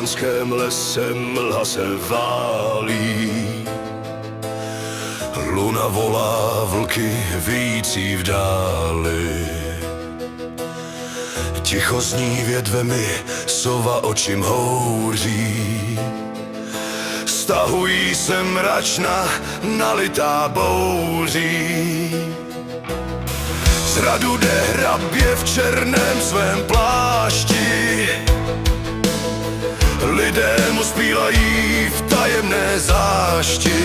transylvánském lese mlha se válí. Luna volá vlky vyjící v dáli. Ticho zní vědvemi, sova očím houří. Stahují se mračna nalitá bouří. Zradu jde hrabě v černém svém plášti. Lidé mu zpívají v tajemné zášti.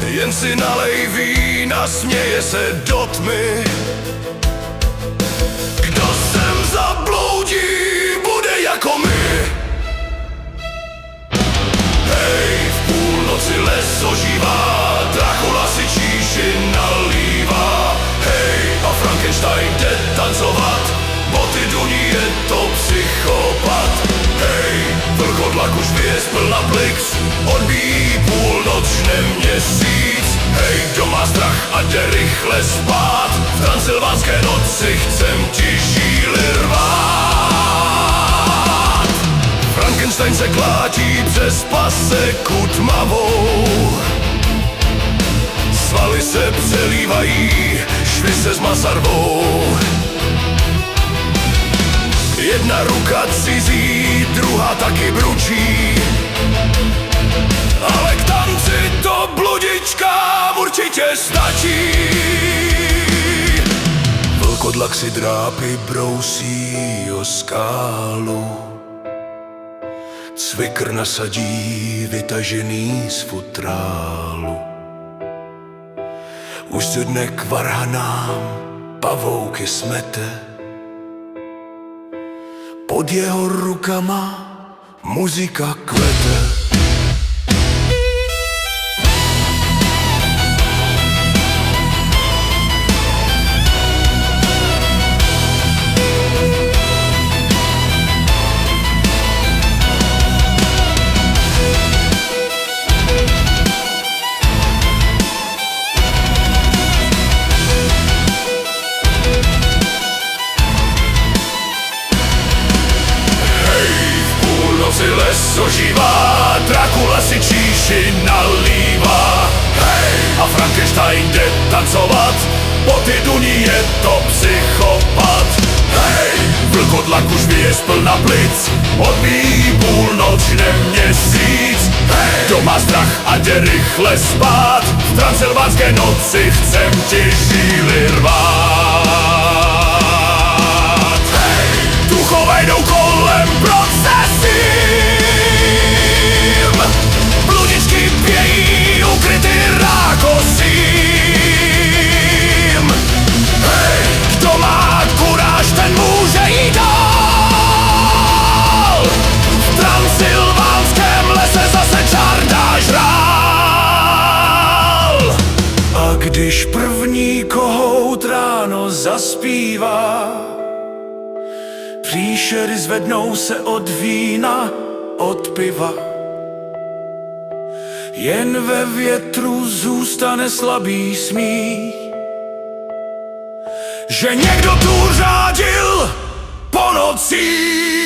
Jen si nalej vína, směje se do tmy. Kdo sem zabloudí, bude jako my. Hej, v půlnoci les ožívá, Dracula si číši nalívá. Hej, a Frankenstein jde tancovat, boty duní, je to psychopat. Hej, vlkodlak už vyjespl na blix, odbíjí půlnoc, žne měsíc. Hej, kdo má strach a jde rychle spát, v transylvánské noci chcem ti žíly rvát. Frankenstein se klátí přes paseku tmavou. Svaly se přelívají, švy se z masa rvou. Jedna ruka cizí, druhá taky bručí. Ale k tanci to bludičkám určitě stačí. Vlkodlak si drápy brousí o skálu. Cvikr nasadí vytažený z futrálu. Už se dne k varhanám pavouky smete. Pod jeho rukama muzika kvete. Les ožívá, Dracula si číši nalívá. Hej, a Frankenstein jde tancovat, boty duní, je to psychopat. Hej, vlkodlak už vyjespl na blic, odbíjí půlnoc, žne měsíc. Hej, kdo má strach a jde rychle spát, v transylvánské noci chcem ti žíly rvát. Hej, duchové jdou kolem procesí. Bludičky pějí ukryty rákosím. Hej, kdo má kuráž, ten může jít dál. V transylvánském lese zase čarda žrál. A když první kohout ráno zaspívá, příšery zvednou se od vína, od piva. Jen ve větru zůstane slabý smích, že někdo tu řádil po nocích.